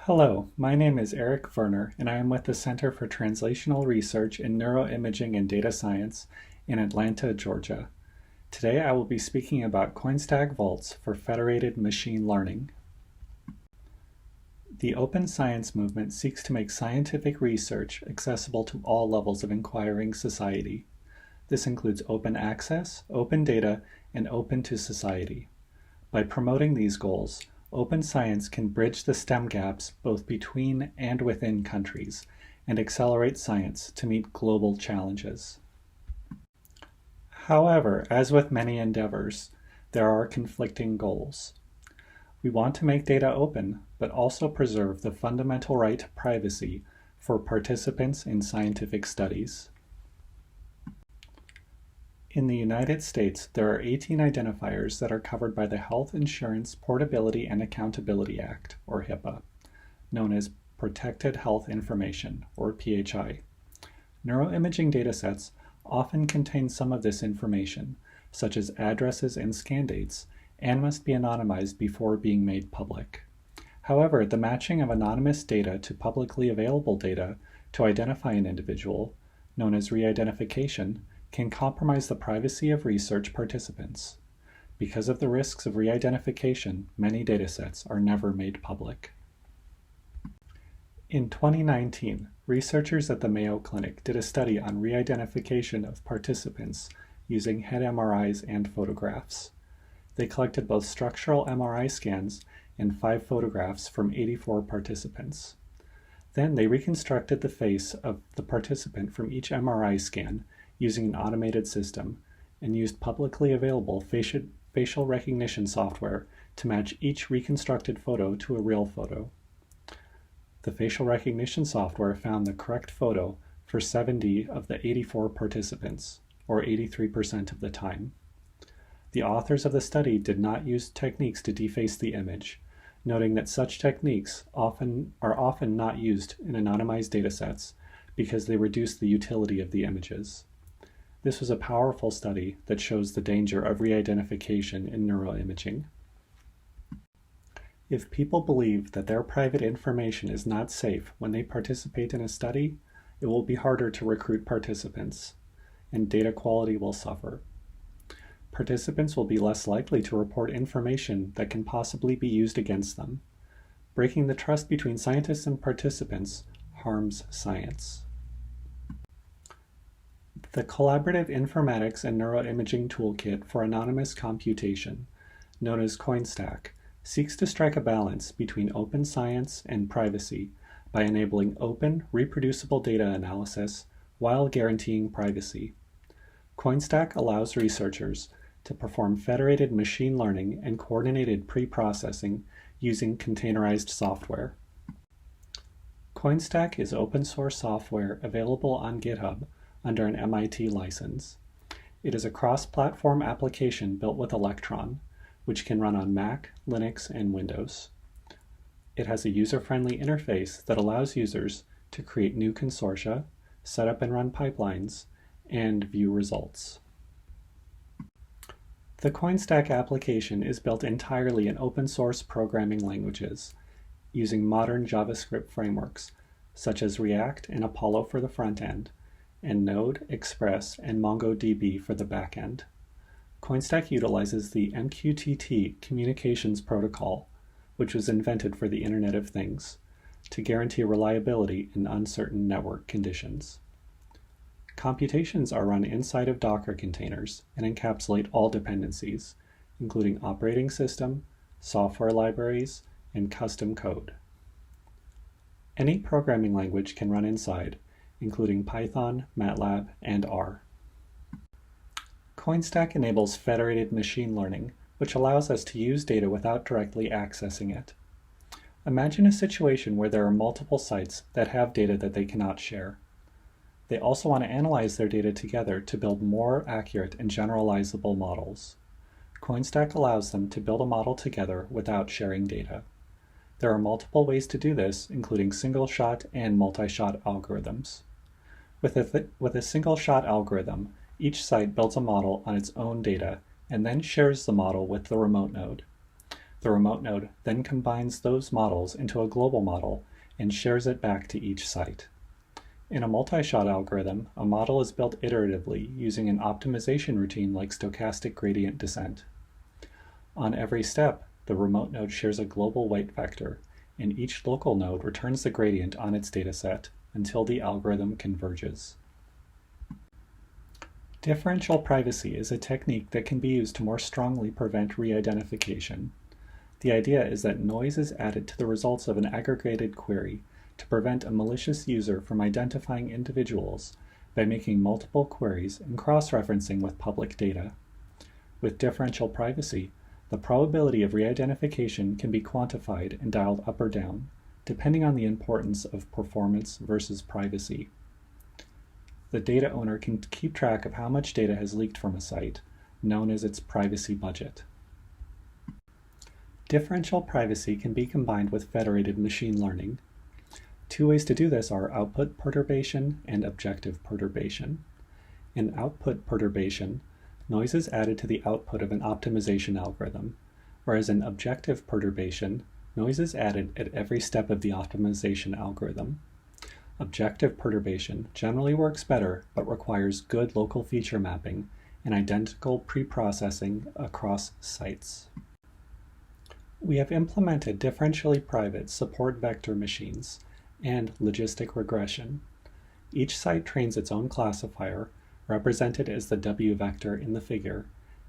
Hello, my name is Eric Verner, and I am with the Center for Translational Research in Neuroimaging and Data Science in Atlanta, Georgia. Today I will be speaking about COINSTAC vaults for federated machine learning. The open science movement seeks to make scientific research accessible to all levels of inquiring society. This includes open access, open data, and open to society. By promoting these goals, open science can bridge the STEM gaps both between and within countries and accelerate science to meet global challenges. However, as with many endeavors, there are conflicting goals. We want to make data open, but also preserve the fundamental right to privacy for participants in scientific studies. In the United States, there are 18 identifiers that are covered by the Health Insurance Portability and Accountability Act, or HIPAA, known as Protected Health Information, or PHI. Neuroimaging datasets often contain some of this information, such as addresses and scan dates, and must be anonymized before being made public. However, the matching of anonymous data to publicly available data to identify an individual, known as re-identification, can compromise the privacy of research participants. Because of the risks of re-identification, many datasets are never made public. In 2019, researchers at the Mayo Clinic did a study on re-identification of participants using head MRIs and photographs. They collected both structural MRI scans and 5 photographs from 84 participants. Then they reconstructed the face of the participant from each MRI scan using an automated system, and used publicly available facial recognition software to match each reconstructed photo to a real photo. The facial recognition software found the correct photo for 70 of the 84 participants, or 83% of the time. The authors of the study did not use techniques to deface the image, noting that such techniques are often not used in anonymized datasets because they reduce the utility of the images. This was a powerful study that shows the danger of re-identification in neuroimaging. If people believe that their private information is not safe when they participate in a study, it will be harder to recruit participants, and data quality will suffer. Participants will be less likely to report information that can possibly be used against them. Breaking the trust between scientists and participants harms science. The Collaborative Informatics and Neuroimaging Toolkit for Anonymous Computation, known as COINSTAC, seeks to strike a balance between open science and privacy by enabling open, reproducible data analysis while guaranteeing privacy. COINSTAC allows researchers to perform federated machine learning and coordinated pre-processing using containerized software. COINSTAC is open source software available on GitHub under an MIT license. It is a cross-platform application built with Electron, which can run on Mac, Linux, and Windows. It has a user-friendly interface that allows users to create new consortia, set up and run pipelines, and view results. The COINSTAC application is built entirely in open-source programming languages, using modern JavaScript frameworks, such as React and Apollo for the front end, and Node, Express, and MongoDB for the backend. COINSTAC utilizes the MQTT communications protocol, which was invented for the Internet of Things, to guarantee reliability in uncertain network conditions. Computations are run inside of Docker containers and encapsulate all dependencies, including operating system, software libraries, and custom code. Any programming language can run inside, including Python, MATLAB, and R. COINSTAC enables federated machine learning, which allows us to use data without directly accessing it. Imagine a situation where there are multiple sites that have data that they cannot share. They also want to analyze their data together to build more accurate and generalizable models. COINSTAC allows them to build a model together without sharing data. There are multiple ways to do this, including single-shot and multi-shot algorithms. With a single-shot algorithm, each site builds a model on its own data and then shares the model with the remote node. The remote node then combines those models into a global model and shares it back to each site. In a multi-shot algorithm, a model is built iteratively using an optimization routine like stochastic gradient descent. On every step, the remote node shares a global weight vector, and each local node returns the gradient on its dataset until the algorithm converges. Differential privacy is a technique that can be used to more strongly prevent re-identification. The idea is that noise is added to the results of an aggregated query to prevent a malicious user from identifying individuals by making multiple queries and cross-referencing with public data. With differential privacy, the probability of re-identification can be quantified and dialed up or down, depending on the importance of performance versus privacy. The data owner can keep track of how much data has leaked from a site, known as its privacy budget. Differential privacy can be combined with federated machine learning. Two ways to do this are output perturbation and objective perturbation. In output perturbation, noise is added to the output of an optimization algorithm, whereas in objective perturbation, noise is added at every step of the optimization algorithm. Objective perturbation generally works better but requires good local feature mapping and identical pre-processing across sites. We have implemented differentially private support vector machines and logistic regression. Each site trains its own classifier, represented as the W vector in the figure,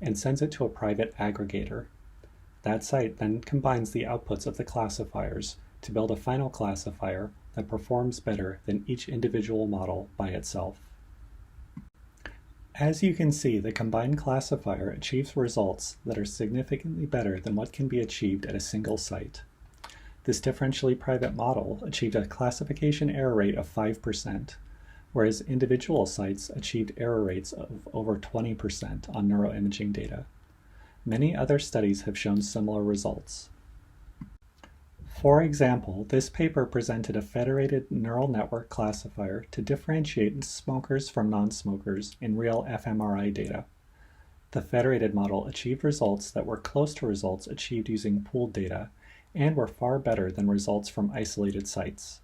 and sends it to a private aggregator. That site then combines the outputs of the classifiers to build a final classifier that performs better than each individual model by itself. As you can see, the combined classifier achieves results that are significantly better than what can be achieved at a single site. This differentially private model achieved a classification error rate of 5%, whereas individual sites achieved error rates of over 20% on neuroimaging data. Many other studies have shown similar results. For example, this paper presented a federated neural network classifier to differentiate smokers from non-smokers in real fMRI data. The federated model achieved results that were close to results achieved using pooled data and were far better than results from isolated sites.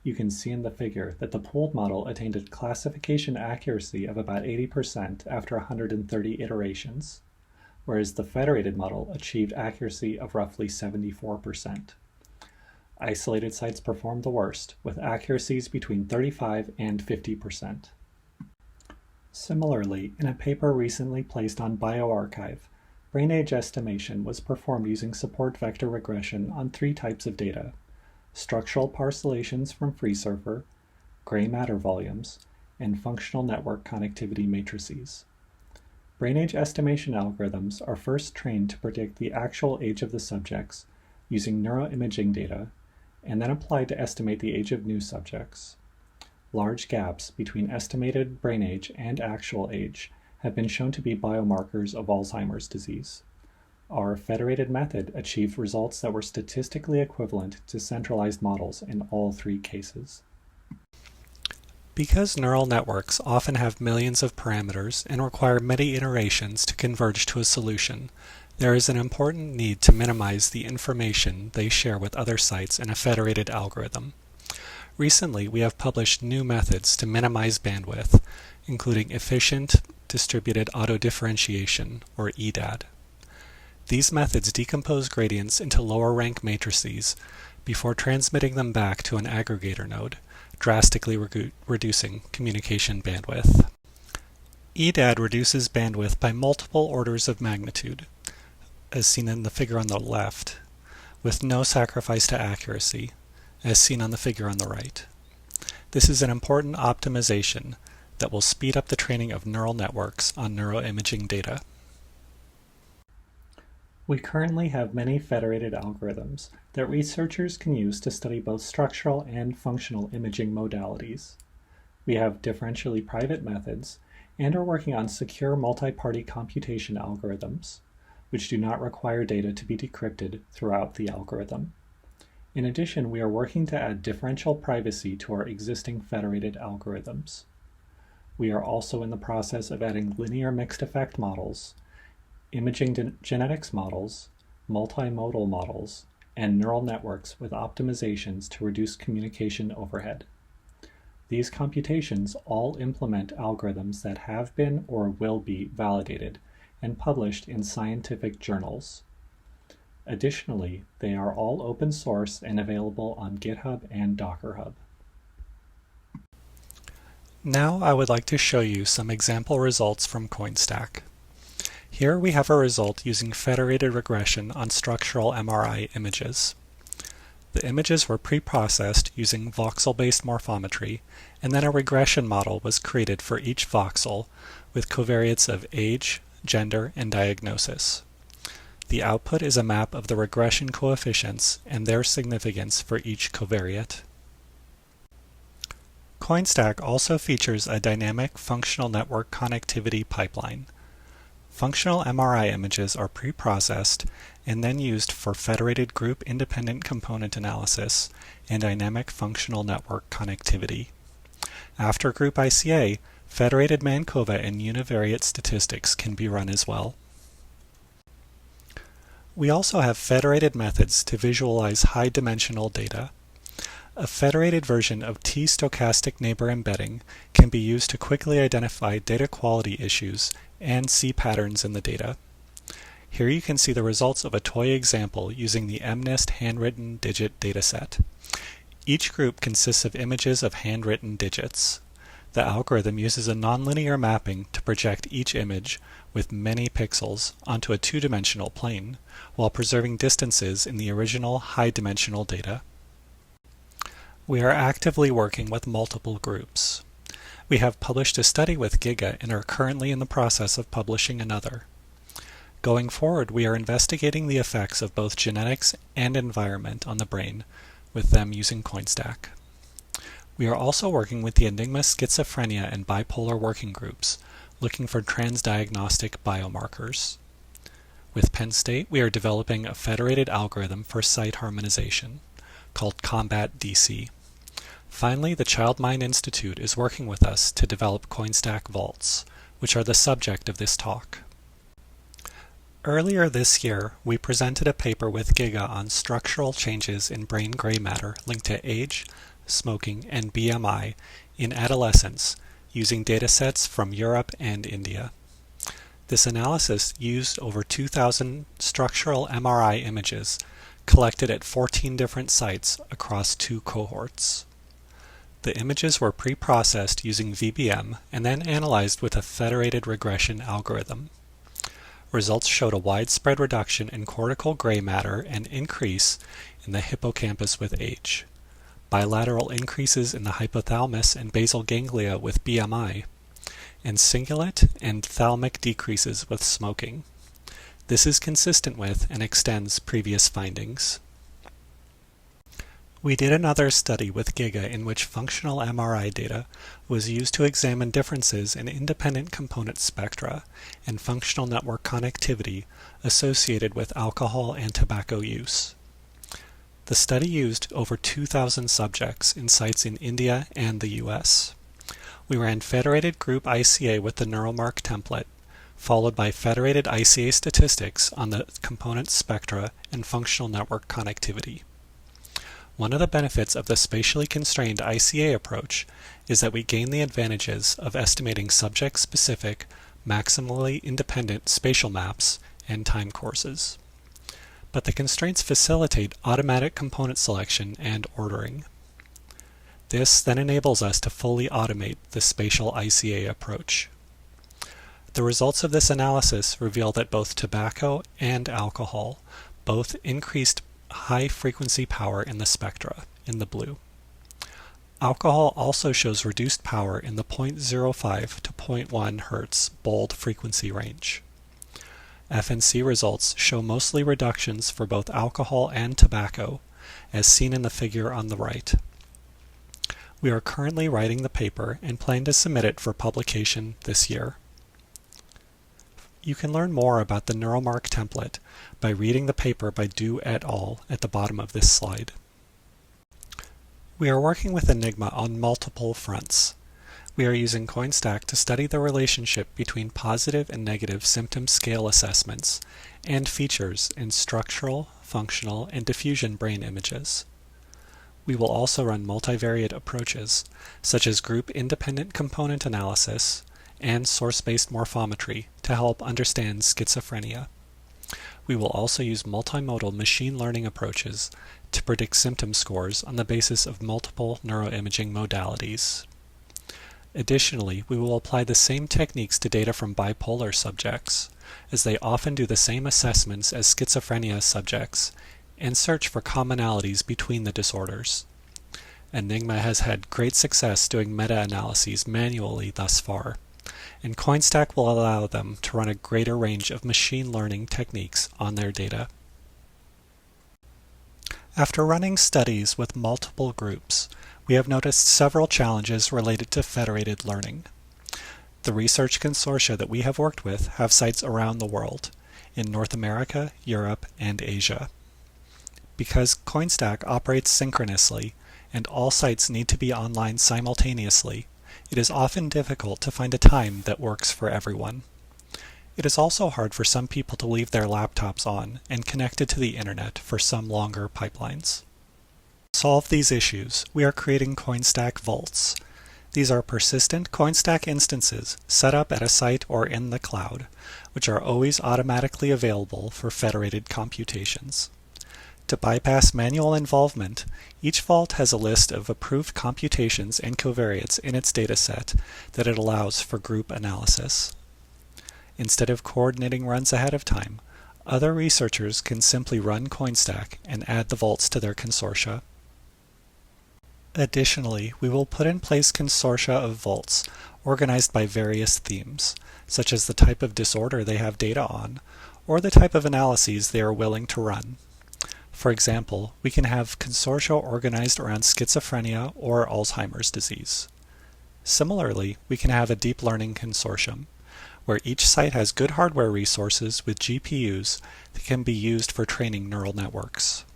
You can see in the figure that the pooled model attained a classification accuracy of about 80% after 130 iterations, whereas the federated model achieved accuracy of roughly 74%. Isolated sites performed the worst, with accuracies between 35 and 50%. Similarly, in a paper recently placed on bioRxiv, brain age estimation was performed using support vector regression on 3 types of data: structural parcellations from FreeSurfer, gray matter volumes, and functional network connectivity matrices. Brain age estimation algorithms are first trained to predict the actual age of the subjects using neuroimaging data, and then applied to estimate the age of new subjects. Large gaps between estimated brain age and actual age have been shown to be biomarkers of Alzheimer's disease. Our federated method achieved results that were statistically equivalent to centralized models in all 3 cases. Because neural networks often have millions of parameters and require many iterations to converge to a solution, there is an important need to minimize the information they share with other sites in a federated algorithm. Recently, we have published new methods to minimize bandwidth, including efficient distributed auto-differentiation, or EDAD. These methods decompose gradients into lower rank matrices before transmitting them back to an aggregator node, drastically reducing communication bandwidth. EDAD reduces bandwidth by multiple orders of magnitude, as seen in the figure on the left, with no sacrifice to accuracy, as seen on the figure on the right. This is an important optimization that will speed up the training of neural networks on neuroimaging data. We currently have many federated algorithms that researchers can use to study both structural and functional imaging modalities. We have differentially private methods and are working on secure multi-party computation algorithms, which do not require data to be decrypted throughout the algorithm. In addition, we are working to add differential privacy to our existing federated algorithms. We are also in the process of adding linear mixed effect models, imaging genetics models, multimodal models, and neural networks with optimizations to reduce communication overhead. These computations all implement algorithms that have been or will be validated and published in scientific journals. Additionally, they are all open source and available on GitHub and Docker Hub. Now I would like to show you some example results from COINSTAC. Here we have a result using federated regression on structural MRI images. The images were pre-processed using voxel-based morphometry, and then a regression model was created for each voxel with covariates of age, gender, and diagnosis. The output is a map of the regression coefficients and their significance for each covariate. COINSTAC also features a dynamic functional network connectivity pipeline. Functional MRI images are pre-processed and then used for federated group independent component analysis and dynamic functional network connectivity. After group ICA, federated Mancoba and univariate statistics can be run as well. We also have federated methods to visualize high-dimensional data. A federated version of T-stochastic neighbor embedding can be used to quickly identify data quality issues and see patterns in the data. Here you can see the results of a toy example using the MNIST handwritten digit dataset. Each group consists of images of handwritten digits. The algorithm uses a nonlinear mapping to project each image with many pixels onto a two-dimensional plane, while preserving distances in the original high-dimensional data. We are actively working with multiple groups. We have published a study with Giga and are currently in the process of publishing another. Going forward, we are investigating the effects of both genetics and environment on the brain, with them using COINSTAC. We are also working with the Enigma schizophrenia and bipolar working groups, looking for transdiagnostic biomarkers. With Penn State, we are developing a federated algorithm for site harmonization, called COMBAT-DC. Finally, the Child-Mind Institute is working with us to develop COINSTAC vaults, which are the subject of this talk. Earlier this year, we presented a paper with Giga on structural changes in brain gray matter linked to age, smoking, and BMI in adolescence using datasets from Europe and India. This analysis used over 2,000 structural MRI images collected at 14 different sites across 2 cohorts. The images were pre-processed using VBM and then analyzed with a federated regression algorithm. Results showed a widespread reduction in cortical gray matter and increase in the hippocampus with age, bilateral increases in the hypothalamus and basal ganglia with BMI, and cingulate and thalamic decreases with smoking. This is consistent with and extends previous findings. We did another study with Giga in which functional MRI data was used to examine differences in independent component spectra and functional network connectivity associated with alcohol and tobacco use. The study used over 2,000 subjects in sites in India and the US. We ran federated group ICA with the NeuralMark template, followed by federated ICA statistics on the component spectra and functional network connectivity. One of the benefits of the spatially constrained ICA approach is that we gain the advantages of estimating subject-specific, maximally independent spatial maps and time courses. But the constraints facilitate automatic component selection and ordering. This then enables us to fully automate the spatial ICA approach. The results of this analysis reveal that both tobacco and alcohol both increased high-frequency power in the spectra, in the blue. Alcohol also shows reduced power in the 0.05 to 0.1 Hz bold frequency range. FNC results show mostly reductions for both alcohol and tobacco, as seen in the figure on the right. We are currently writing the paper and plan to submit it for publication this year. You can learn more about the NeuralMark template by reading the paper by Du et al. At the bottom of this slide. We are working with Enigma on multiple fronts. We are using COINSTAC to study the relationship between positive and negative symptom scale assessments and features in structural, functional, and diffusion brain images. We will also run multivariate approaches, such as group-independent component analysis and source-based morphometry to help understand schizophrenia. We will also use multimodal machine learning approaches to predict symptom scores on the basis of multiple neuroimaging modalities. Additionally, we will apply the same techniques to data from bipolar subjects, as they often do the same assessments as schizophrenia subjects, and search for commonalities between the disorders. Enigma has had great success doing meta-analyses manually thus far, and COINSTAC will allow them to run a greater range of machine learning techniques on their data. After running studies with multiple groups, we have noticed several challenges related to federated learning. The research consortia that we have worked with have sites around the world, in North America, Europe, and Asia. Because COINSTAC operates synchronously, and all sites need to be online simultaneously, it is often difficult to find a time that works for everyone. It is also hard for some people to leave their laptops on and connected to the internet for some longer pipelines. To solve these issues, we are creating COINSTAC vaults. These are persistent COINSTAC instances set up at a site or in the cloud, which are always automatically available for federated computations. To bypass manual involvement, each vault has a list of approved computations and covariates in its dataset that it allows for group analysis. Instead of coordinating runs ahead of time, other researchers can simply run COINSTAC and add the vaults to their consortia. Additionally, we will put in place consortia of vaults organized by various themes, such as the type of disorder they have data on, or the type of analyses they are willing to run. For example, we can have consortia organized around schizophrenia or Alzheimer's disease. Similarly, we can have a deep learning consortium, where each site has good hardware resources with GPUs that can be used for training neural networks.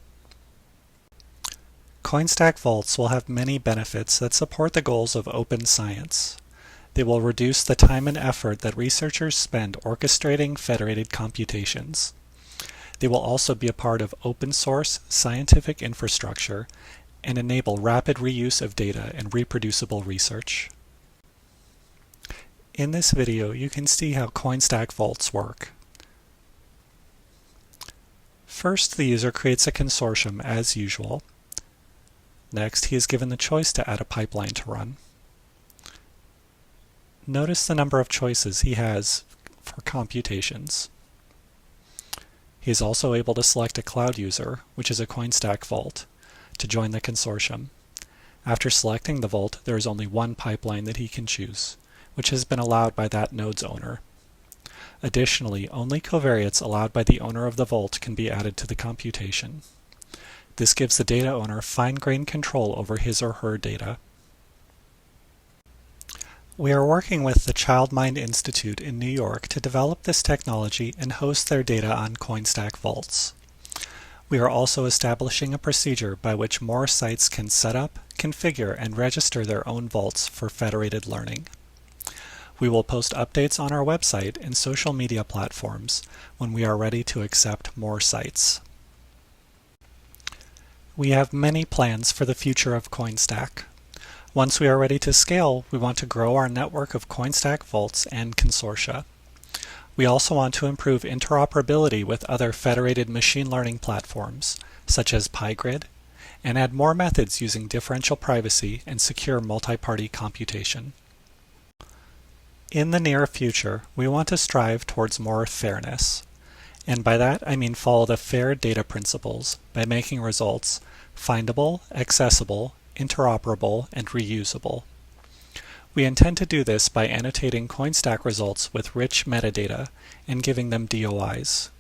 COINSTAC vaults will have many benefits that support the goals of open science. They will reduce the time and effort that researchers spend orchestrating federated computations. They will also be a part of open source scientific infrastructure and enable rapid reuse of data and reproducible research. In this video, you can see how COINSTAC vaults work. First, the user creates a consortium as usual. Next, he is given the choice to add a pipeline to run. Notice the number of choices he has for computations. He is also able to select a cloud user, which is a COINSTAC vault, to join the consortium. After selecting the vault, there is only one pipeline that he can choose, which has been allowed by that node's owner. Additionally, only covariates allowed by the owner of the vault can be added to the computation. This gives the data owner fine-grained control over his or her data. We are working with the ChildMind Institute in New York to develop this technology and host their data on COINSTAC vaults. We are also establishing a procedure by which more sites can set up, configure, and register their own vaults for federated learning. We will post updates on our website and social media platforms when we are ready to accept more sites. We have many plans for the future of COINSTAC. Once we are ready to scale, we want to grow our network of COINSTAC vaults and consortia. We also want to improve interoperability with other federated machine learning platforms, such as PyGrid, and add more methods using differential privacy and secure multi-party computation. In the near future, we want to strive towards more fairness. And by that, I mean follow the fair data principles by making results findable, accessible, interoperable, and reusable. We intend to do this by annotating COINSTAC results with rich metadata and giving them DOIs.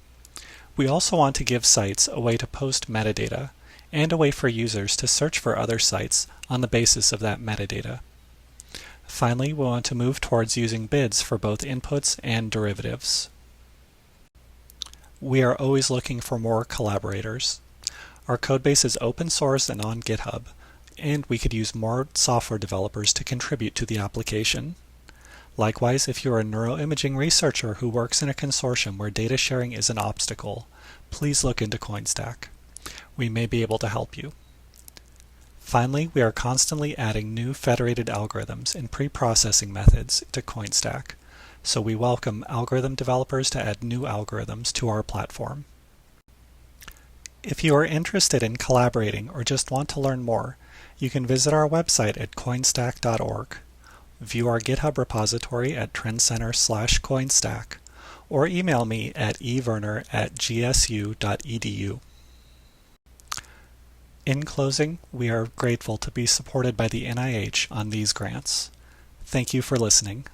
We also want to give sites a way to post metadata and a way for users to search for other sites on the basis of that metadata. Finally, we want to move towards using bids for both inputs and derivatives. We are always looking for more collaborators. Our codebase is open source and on GitHub. and we could use more software developers to contribute to the application. Likewise, if you're a neuroimaging researcher who works in a consortium where data sharing is an obstacle, please look into COINSTAC. We may be able to help you. Finally, we are constantly adding new federated algorithms and pre-processing methods to COINSTAC, so we welcome algorithm developers to add new algorithms to our platform. If you are interested in collaborating or just want to learn more, you can visit our website at coinstac.org, view our GitHub repository at trendcenter/coinstac, or email me at everner@gsu.edu. In closing, we are grateful to be supported by the NIH on these grants. Thank you for listening.